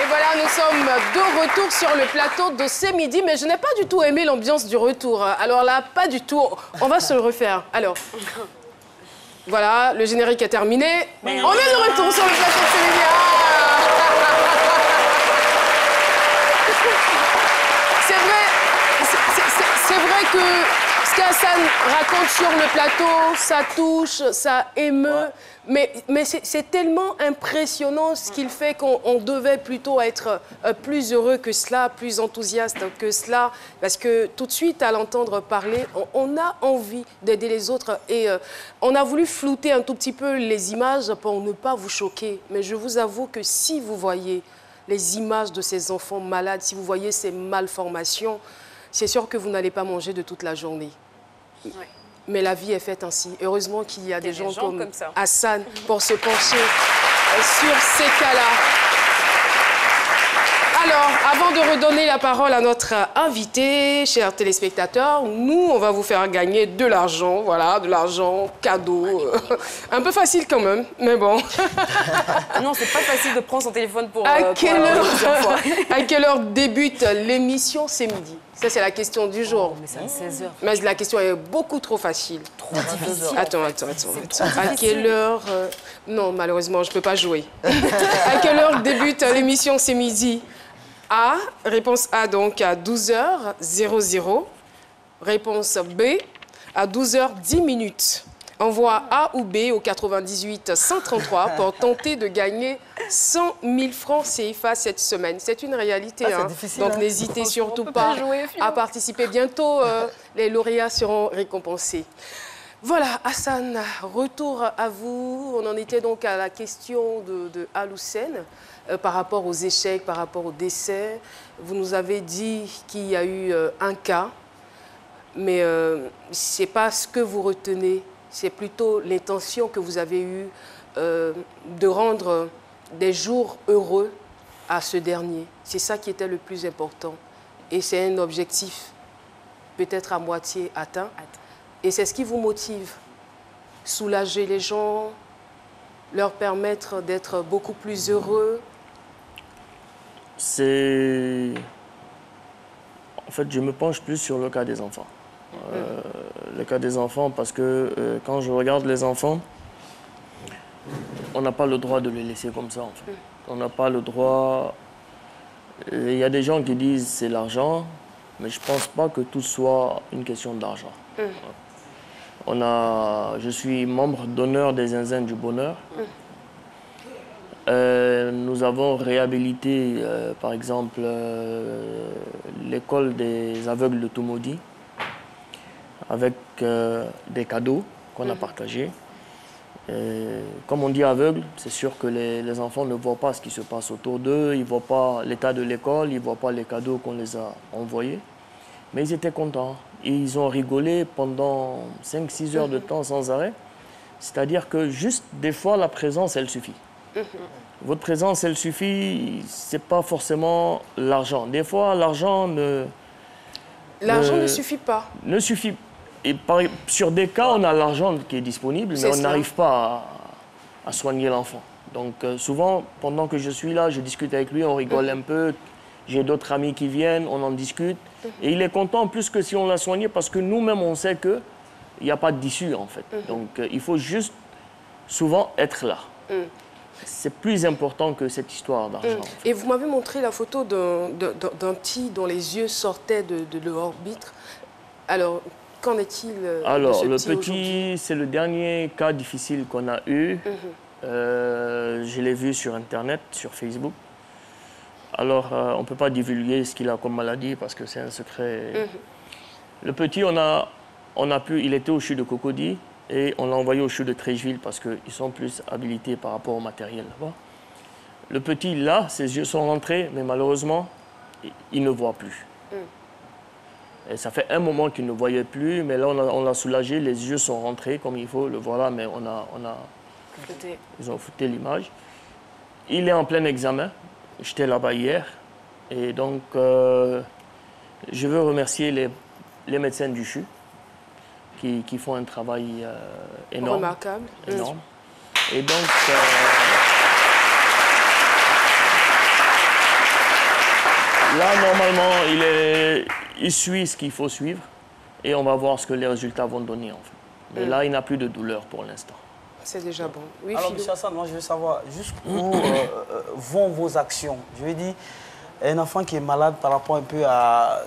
Et voilà, nous sommes de retour sur le plateau de ce midi, mais je n'ai pas du tout aimé l'ambiance du retour. Alors là, pas du tout. On va se le refaire. Alors, voilà, le générique est terminé. On est de retour sur le plateau de ce midi. C'est vrai que ce qu'Hassan raconte sur le plateau, ça touche, ça émeut. Mais c'est tellement impressionnant ce qu'il fait qu'on devait plutôt être plus heureux que cela, plus enthousiaste que cela. Parce que tout de suite, à l'entendre parler, on a envie d'aider les autres. Et on a voulu flouter un tout petit peu les images pour ne pas vous choquer. Mais je vous avoue que si vous voyez les images de ces enfants malades, si vous voyez ces malformations, c'est sûr que vous n'allez pas manger de toute la journée. Ouais. Mais la vie est faite ainsi. Heureusement qu'il y a des gens comme Hassan pour se pencher sur ces cas-là. Alors, avant de redonner la parole à notre invité, chers téléspectateurs, nous, on va vous faire gagner de l'argent, voilà, de l'argent, cadeau. Un peu facile quand même, mais bon. Non, c'est pas facile de prendre son téléphone pour... À quelle heure débute l'émission? C'est midi. Ça, c'est la question du jour. Mais c'est à 16h. Mais la question est beaucoup trop facile. Trop difficile. Attends. À quelle heure... Non, malheureusement, je ne peux pas jouer. À quelle heure débute l'émission? C'est midi. A, réponse A, donc à 12h00. Réponse B, à 12h10. Envoie A ou B au 98 133 pour tenter de gagner 100 000 francs CFA cette semaine. C'est une réalité, donc n'hésitez surtout pas à participer. Bientôt, les lauréats seront récompensés. Voilà, Hassan, retour à vous. On en était donc à la question de Al-Hussein par rapport aux échecs, par rapport au décès. Vous nous avez dit qu'il y a eu un cas, mais ce n'est pas ce que vous retenez. C'est plutôt l'intention que vous avez eue de rendre des jours heureux à ce dernier. C'est ça qui était le plus important. Et c'est un objectif peut-être à moitié atteint. Et c'est ce qui vous motive. Soulager les gens, leur permettre d'être beaucoup plus heureux. C'est... En fait, je me penche plus sur le cas des enfants. Le cas des enfants, parce que quand je regarde les enfants, on n'a pas le droit de les laisser comme ça, en fait. On n'a pas le droit... Il y a des gens qui disent c'est l'argent, mais je ne pense pas que tout soit une question d'argent. Je suis membre d'honneur des Zinzins du Bonheur. Nous avons réhabilité, par exemple, l'école des aveugles de Toumoudi, avec des cadeaux qu'on a partagés. Comme on dit aveugle, c'est sûr que les enfants ne voient pas ce qui se passe autour d'eux, ils ne voient pas l'état de l'école, ils ne voient pas les cadeaux qu'on les a envoyés. Mais ils étaient contents. Ils ont rigolé pendant 5-6 heures de temps sans arrêt. C'est-à-dire que juste des fois, la présence, elle suffit. Votre présence, elle suffit, ce n'est pas forcément l'argent. Des fois, l'argent ne... L'argent ne suffit pas. Ne suffit pas. Et sur des cas, on a l'argent qui est disponible, mais on n'arrive pas à soigner l'enfant. Donc souvent, pendant que je suis là, je discute avec lui, on rigole un peu. J'ai d'autres amis qui viennent, on en discute. Et il est content plus que si on l'a soigné, parce que nous-mêmes, on sait qu'il n'y a pas d'issue, en fait. Donc il faut juste souvent être là. C'est plus important que cette histoire d'argent. En fait. Et vous m'avez montré la photo d'un petit dont les yeux sortaient de l'orbitre. Alors... Qu'en est-il Alors, le petit, c'est le dernier cas difficile qu'on a eu. Je l'ai vu sur Internet, sur Facebook. Alors, on ne peut pas divulguer ce qu'il a comme maladie parce que c'est un secret. Le petit, il était au CHU de Cocody et on l'a envoyé au CHU de Treichville parce qu'ils sont plus habilités par rapport au matériel là-bas. Le petit, là, ses yeux sont rentrés, mais malheureusement, il ne voit plus. Et ça fait un moment qu'il ne voyait plus, mais là, on l'a soulagé, les yeux sont rentrés comme il faut, le voilà, mais ils ont foutu l'image. Il est en plein examen, j'étais là-bas hier, et donc je veux remercier les médecins du CHU qui font un travail énorme. Remarquable. Énorme. Et donc... Là, normalement, il suit ce qu'il faut suivre et on va voir ce que les résultats vont donner, en fait. Mais là, il n'a plus de douleur pour l'instant. C'est déjà bon. Oui, alors, M. Hassan, moi, je veux savoir jusqu'où vont vos actions. Je veux dire, un enfant qui est malade par rapport un peu à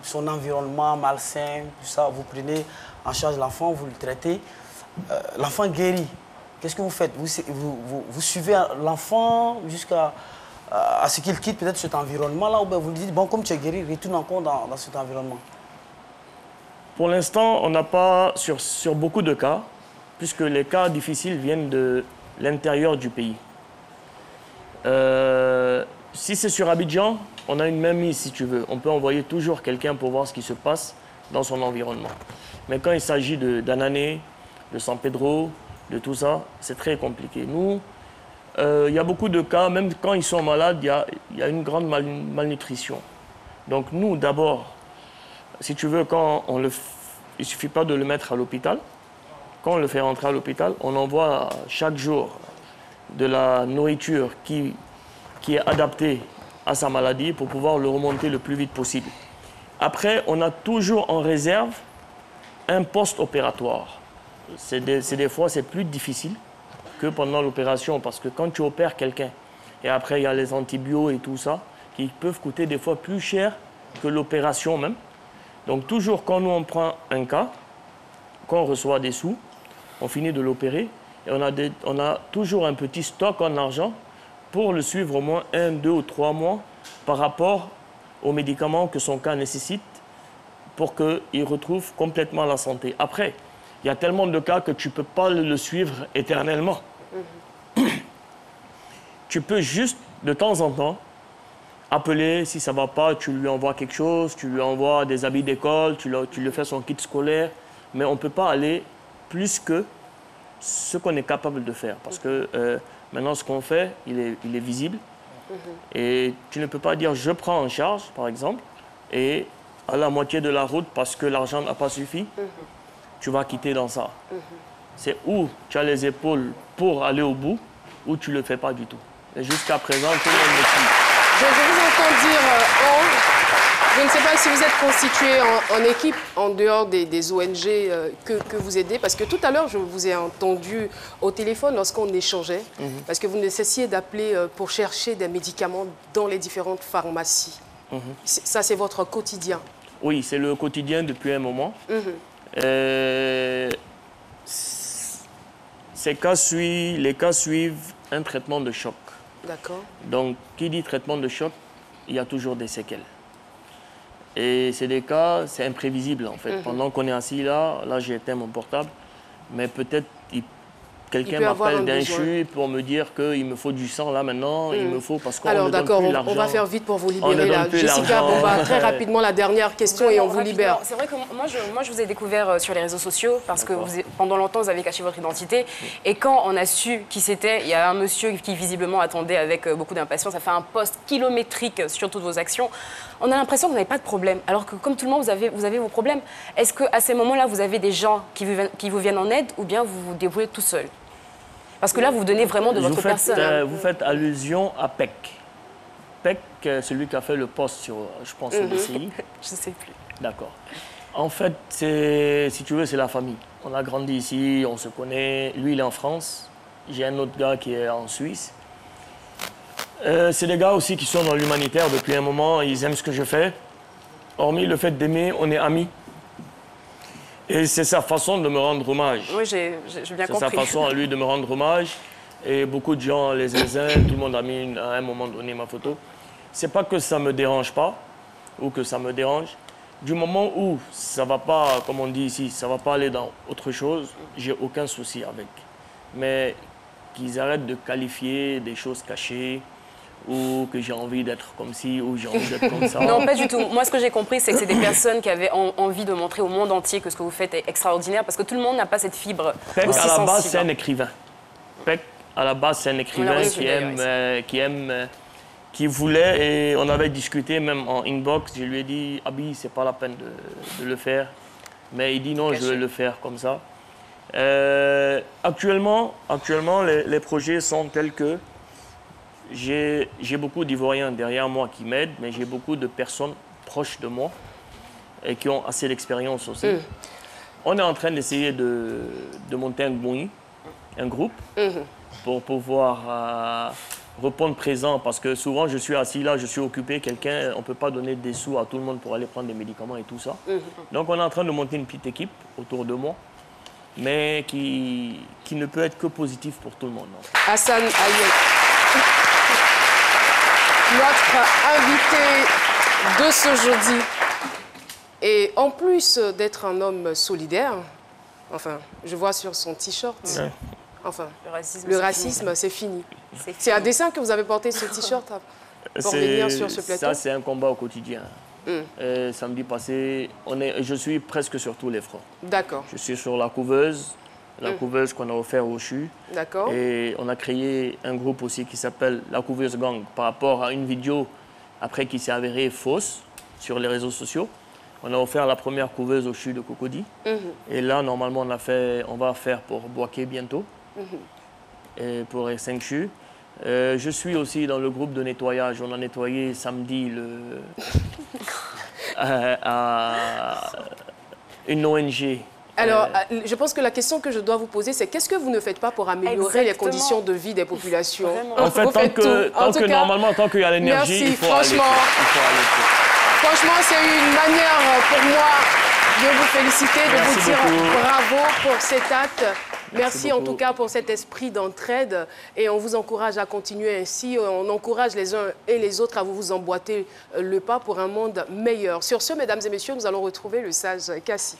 son environnement malsain, tout ça, vous prenez en charge l'enfant, vous le traitez. L'enfant guérit. Qu'est-ce que vous faites? Vous suivez l'enfant jusqu'à ce qu'il quitte peut-être cet environnement-là, ou bien vous lui dites, bon, comme tu es guéri, retourne encore dans cet environnement? Pour l'instant, on n'a pas, sur beaucoup de cas, puisque les cas difficiles viennent de l'intérieur du pays. Si c'est sur Abidjan, on a une mainmise, si tu veux. On peut envoyer toujours quelqu'un pour voir ce qui se passe dans son environnement. Mais quand il s'agit d'Anané, de San Pedro, de tout ça, c'est très compliqué. Nous, il y a beaucoup de cas, même quand ils sont malades, il y a une grande malnutrition. Donc nous, d'abord, si tu veux, il ne suffit pas de le mettre à l'hôpital. Quand on le fait rentrer à l'hôpital, on envoie chaque jour de la nourriture qui est adaptée à sa maladie pour pouvoir le remonter le plus vite possible. Après, on a toujours en réserve un post-opératoire. Des fois, c'est plus difficile que pendant l'opération parce que quand tu opères quelqu'un, et après, il y a les antibiotiques et tout ça, qui peuvent coûter des fois plus cher que l'opération même. Donc, toujours quand nous, on prend un cas, quand on reçoit des sous, on finit de l'opérer et on a toujours un petit stock en argent pour le suivre au moins 1, 2 ou 3 mois par rapport aux médicaments que son cas nécessite pour qu'il retrouve complètement la santé. Après, il y a tellement de cas que tu ne peux pas le suivre éternellement. Tu peux juste, de temps en temps, appeler, si ça ne va pas, tu lui envoies quelque chose, tu lui envoies des habits d'école, tu lui fais son kit scolaire, mais on ne peut pas aller plus que ce qu'on est capable de faire. Parce que maintenant, ce qu'on fait, il est visible. Et tu ne peux pas dire, je prends en charge, par exemple, et à la moitié de la route, parce que l'argent n'a pas suffi, tu vas quitter dans ça. C'est où tu as les épaules pour aller au bout, ou tu ne le fais pas du tout. Et jusqu'à présent, tout le monde me suit. Je vous entends dire, je ne sais pas si vous êtes constitué en équipe en dehors des ONG que vous aidez, parce que tout à l'heure, je vous ai entendu au téléphone lorsqu'on échangeait, parce que vous ne cessiez d'appeler pour chercher des médicaments dans les différentes pharmacies. Ça, c'est votre quotidien. Oui, c'est le quotidien depuis un moment. Les cas suivent un traitement de choc. D'accord. Donc, qui dit traitement de choc, il y a toujours des séquelles. Et c'est des cas, c'est imprévisible en fait. Pendant qu'on est assis là j'ai éteint mon portable, mais peut-être quelqu'un m'appelle d'un CHU pour me dire qu'il me faut du sang là maintenant, il me faut parce qu'on ne donne plus l'argent. On va faire vite pour vous libérer là. Jessica Bomba, très rapidement la dernière question et on vous libère. C'est vrai que moi je vous ai découvert sur les réseaux sociaux parce que pendant longtemps vous avez caché votre identité et quand on a su qui c'était, il y a un monsieur qui visiblement attendait avec beaucoup d'impatience, a fait un post kilométrique sur toutes vos actions. On a l'impression que vous n'avez pas de problème, alors que comme tout le monde vous avez vos problèmes. Est-ce qu'à ces moments-là vous avez des gens qui vous viennent en aide ou bien vous vous débrouillez tout seul? Parce que là, vous donnez vraiment de votre personne. Vous faites allusion à PEC. PEC, celui qui a fait le post sur, je pense, LCI. Je ne sais plus. D'accord. En fait, si tu veux, c'est la famille. On a grandi ici, on se connaît. Lui, il est en France. J'ai un autre gars qui est en Suisse. C'est des gars aussi qui sont dans l'humanitaire depuis un moment. Ils aiment ce que je fais. Hormis le fait d'aimer, on est amis. Et c'est sa façon de me rendre hommage. Oui, j'ai bien compris. C'est sa façon à lui de me rendre hommage. Et beaucoup de gens, les zinzins, tout le monde a mis à un moment donné ma photo. C'est pas que ça me dérange pas, ou que ça me dérange. Du moment où ça va pas, comme on dit ici, ça va pas aller dans autre chose, j'ai aucun souci avec. Mais qu'ils arrêtent de qualifier des choses cachées, ou que j'ai envie d'être comme ci, ou j'ai envie d'être comme ça. Non, pas du tout. Moi, ce que j'ai compris, c'est que c'est des personnes qui avaient envie de montrer au monde entier que ce que vous faites est extraordinaire, parce que tout le monde n'a pas cette fibre Peck, aussi à la base, sensible. c'est un écrivain. Peck, à la base, c'est un écrivain qui voulait, et on avait discuté même en inbox, je lui ai dit, Abi, c'est pas la peine de le faire. Mais il dit non, je vais le faire comme ça. Actuellement les projets sont tels que j'ai beaucoup d'Ivoiriens derrière moi qui m'aident, mais j'ai beaucoup de personnes proches de moi et qui ont assez d'expérience aussi. On est en train d'essayer de monter un groupe, pour pouvoir répondre présent, parce que souvent je suis assis là, je suis occupé, on ne peut pas donner des sous à tout le monde pour aller prendre des médicaments et tout ça. Donc on est en train de monter une petite équipe autour de moi, mais qui ne peut être que positif pour tout le monde. Hassan Ayel, notre invité de ce jeudi, et en plus d'être un homme solidaire, enfin, je vois sur son t-shirt, enfin, le racisme, c'est fini. C'est un dessin que vous avez porté ce t-shirt pour venir sur ce plateau? Ça, c'est un combat au quotidien. Samedi passé, je suis presque sur tous les fronts. D'accord. Je suis sur la couveuse qu'on a offert au CHU. D'accord. Et on a créé un groupe aussi qui s'appelle La Couveuse Gang, par rapport à une vidéo après qui s'est avérée fausse sur les réseaux sociaux. On a offert la première couveuse au CHU de Cocody. Et là, normalement, on va faire pour Boaké bientôt. Et pour les 5 CHU. Je suis aussi dans le groupe de nettoyage. On a nettoyé samedi à une ONG. Alors, je pense que la question que je dois vous poser, c'est qu'est-ce que vous ne faites pas pour améliorer les conditions de vie des populations? En fait, normalement, tant qu'il y a l'énergie, il faut aller. Franchement, c'est une manière pour moi de vous féliciter, de vous dire bravo pour cet acte. Merci en tout cas pour cet esprit d'entraide et on vous encourage à continuer ainsi. On encourage les uns et les autres à vous emboîter le pas pour un monde meilleur. Sur ce, mesdames et messieurs, nous allons retrouver le sage Cassie.